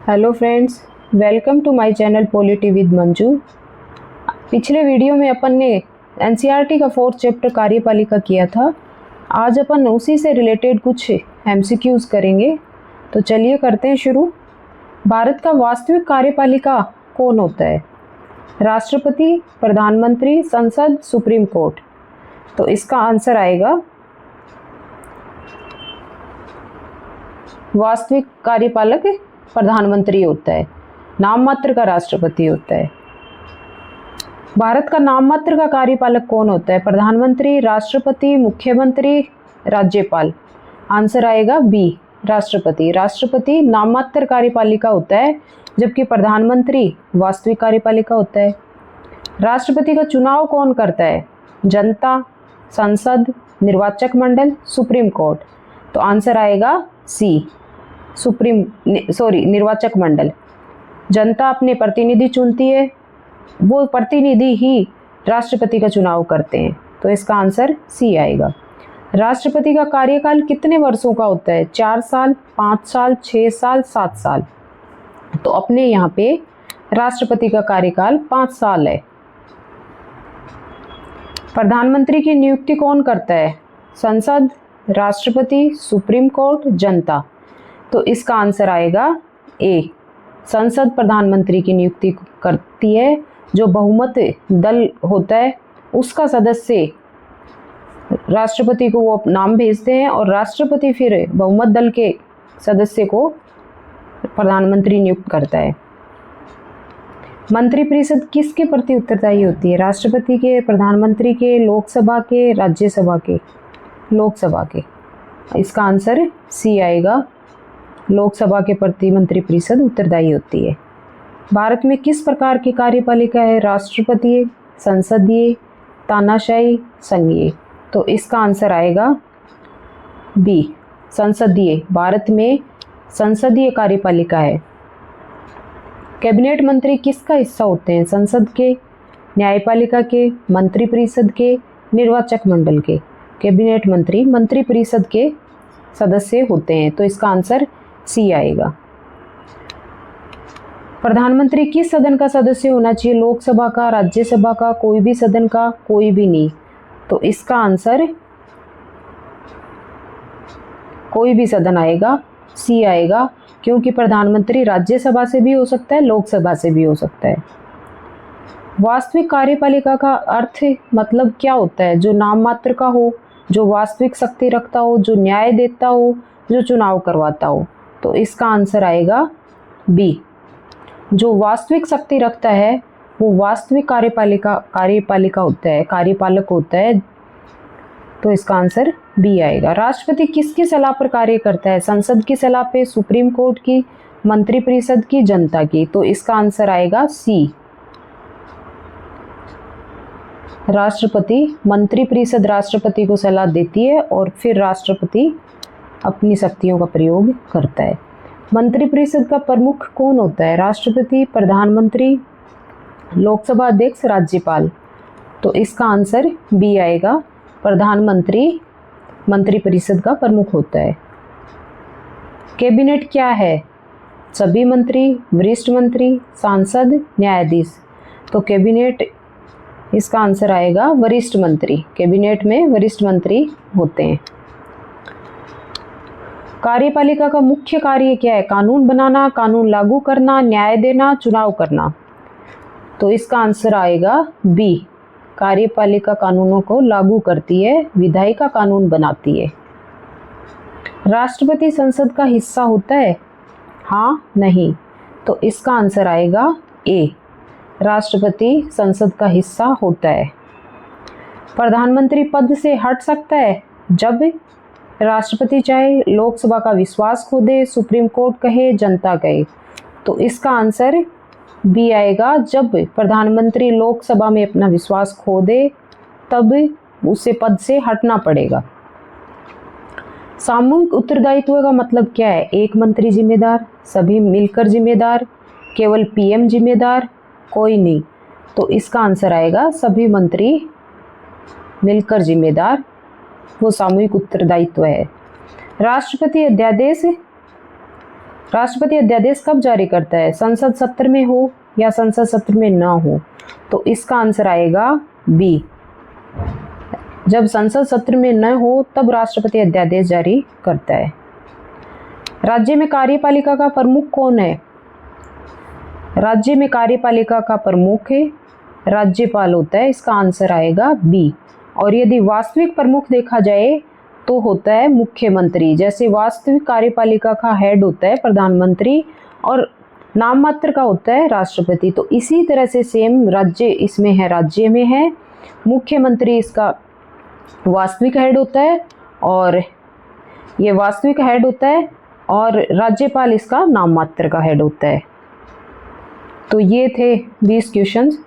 Hello friends, welcome to my channel polity with Manju. पिछले video में अपन ने एनसीईआरटी का 4th चैप्टर कार्यपालिका किया था। आज अपन उसी से रिलेटेड कुछ एमसीक्यूज करेंगे। तो चलिए करते हैं शुरू। भारत का वास्तविक कार्यपालिका कौन होता है? राष्ट्रपति, प्रधानमंत्री, संसद, सुप्रीम कोर्ट। तो इसका आंसर आएगा वास्तविक कार्यपालक प्रधानमंत्री होता है, नाम मात्र का राष्ट्रपति होता है। भारत का नाम मात्र का कार्यपालक कौन होता है? प्रधानमंत्री, राष्ट्रपति, मुख्यमंत्री, राज्यपाल। आंसर आएगा बी, राष्ट्रपति। राष्ट्रपति नाम मात्र कार्यपालिका होता है, जबकि प्रधानमंत्री वास्तविक कार्यपालिका होता है। राष्ट्रपति का चुनाव कौन करता है? जनता, संसद, निर्वाचक मंडल, सुप्रीम कोर्ट। तो आंसर आएगा सी, निर्वाचक मंडल। जनता अपने प्रतिनिधि चुनती है, वो प्रतिनिधि ही राष्ट्रपति का चुनाव करते हैं। तो इसका आंसर सी आएगा। राष्ट्रपति का कार्यकाल कितने वर्षों का होता है? 4 साल, 5 साल, 6 साल, 7 साल। तो अपने यहाँ पे राष्ट्रपति का कार्यकाल 5 साल है। प्रधानमंत्री की नियुक्ति कौन करता है? संसद, राष्ट्रपति, सुप्रीम कोर्ट, जनता। तो इसका आंसर आएगा ए, संसद प्रधानमंत्री की नियुक्ति करती है। जो बहुमत दल होता है उसका सदस्य राष्ट्रपति को वो नाम भेजते हैं और राष्ट्रपति फिर बहुमत दल के सदस्य को प्रधानमंत्री नियुक्त करता है। मंत्रिपरिषद किसके प्रति उत्तरदायी होती है? राष्ट्रपति के, प्रधानमंत्री के, लोकसभा के, राज्यसभा के? लोकसभा के। इसका आंसर सी आएगा, लोकसभा के प्रति मंत्रिपरिषद उत्तरदायी होती है। भारत में किस प्रकार की कार्यपालिका है? राष्ट्रपतीय, संसदीय, तानाशाही, संघीय। तो इसका आंसर आएगा बी, संसदीय। भारत में संसदीय कार्यपालिका है। कैबिनेट मंत्री किसका हिस्सा होते हैं? संसद के, न्यायपालिका के, मंत्रिपरिषद के, निर्वाचक मंडल के? कैबिनेट मंत्री मंत्रिपरिषद के सदस्य होते हैं। तो इसका आंसर सी आएगा। प्रधानमंत्री किस सदन का सदस्य होना चाहिए? लोकसभा का, राज्यसभा का, कोई भी सदन का? कोई भी नहीं। तो इसका आंसर कोई भी सदन आएगा, सी आएगा, क्योंकि प्रधानमंत्री राज्यसभा से भी हो सकता है, लोकसभा से भी हो सकता है। वास्तविक कार्यपालिका का अर्थ मतलब क्या होता है? जो नाम मात्र का हो, जो वास्तविक शक्ति रखता हो, जो न्याय देता हो, जो चुनाव करवाता हो। तो इसका आंसर आएगा बी, जो वास्तविक शक्ति रखता है वो वास्तविक कार्यपालिका होता है, कार्यपालक होता है। तो इसका आंसर बी आएगा। राष्ट्रपति किसकी सलाह पर कार्य करता है? संसद की सलाह पे, सुप्रीम कोर्ट की, मंत्रिपरिषद की, जनता की? तो इसका आंसर आएगा सी, राष्ट्रपति। मंत्रिपरिषद राष्ट्रपति को सलाह देती है और फिर राष्ट्रपति अपनी शक्तियों का प्रयोग करता है। मंत्रिपरिषद का प्रमुख कौन होता है? राष्ट्रपति, प्रधानमंत्री, लोकसभा अध्यक्ष, राज्यपाल? तो इसका आंसर बी आएगा, प्रधानमंत्री मंत्रिपरिषद का प्रमुख होता है। कैबिनेट क्या है? सभी मंत्री, वरिष्ठ मंत्री, सांसद, न्यायाधीश? तो कैबिनेट, इसका आंसर आएगा वरिष्ठ मंत्री। कैबिनेट में वरिष्ठ मंत्री होते हैं। कार्यपालिका का मुख्य कार्य क्या है? कानून बनाना, कानून लागू करना, न्याय देना, चुनाव करना? तो इसका आंसर आएगा बी, कार्यपालिका कानूनों को लागू करती है, विधायिका कानून बनाती है। राष्ट्रपति संसद का हिस्सा होता है? हाँ, नहीं? तो इसका आंसर आएगा ए, राष्ट्रपति संसद का हिस्सा होता है। प्रधानमंत्री पद से हट सकता है जब राष्ट्रपति चाहे, लोकसभा का विश्वास खो दे, सुप्रीम कोर्ट कहे, जनता कहे? तो इसका आंसर बी आएगा, जब प्रधानमंत्री लोकसभा में अपना विश्वास खो दे तब उसे पद से हटना पड़ेगा। सामूहिक उत्तरदायित्व का मतलब क्या है? एक मंत्री जिम्मेदार, सभी मिलकर जिम्मेदार, केवल पीएम जिम्मेदार, कोई नहीं? तो इसका आंसर आएगा सभी मंत्री मिलकर जिम्मेदार, वो सामूहिक उत्तरदायित्व है। राष्ट्रपति अध्यादेश राष्ट्रपति अध्यादेश कब जारी करता है? संसद सत्र में हो या संसद सत्र में ना हो, तो इसका आंसर आएगा बी। जब संसद सत्र में न हो तब राष्ट्रपति अध्यादेश जारी करता है। राज्य में कार्यपालिका का प्रमुख कौन है? राज्य में कार्यपालिका का प्रमुख है राज्यपाल होता है, इसका आंसर आएगा बी। और यदि वास्तविक प्रमुख देखा जाए तो होता है मुख्यमंत्री। जैसे वास्तविक कार्यपालिका का हेड होता है प्रधानमंत्री और नाम मात्र का होता है राष्ट्रपति। तो इसी तरह से सेम राज्य इसमें है, राज्य में है मुख्यमंत्री इसका वास्तविक हेड होता है और ये वास्तविक हेड होता है और राज्यपाल इसका नाम मात्र का हेड होता है। तो ये थे 20 क्वेश्चंस।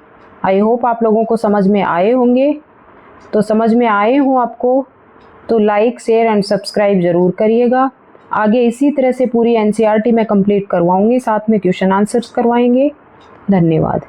आई होप आप लोगों को समझ में आए होंगे। तो समझ में आए हो आपको तो लाइक शेयर एंड सब्सक्राइब ज़रूर करिएगा। आगे इसी तरह से पूरी एनसीईआरटी में कंप्लीट करवाऊंगी, साथ में क्वेश्चन आंसर्स करवाएंगे। धन्यवाद।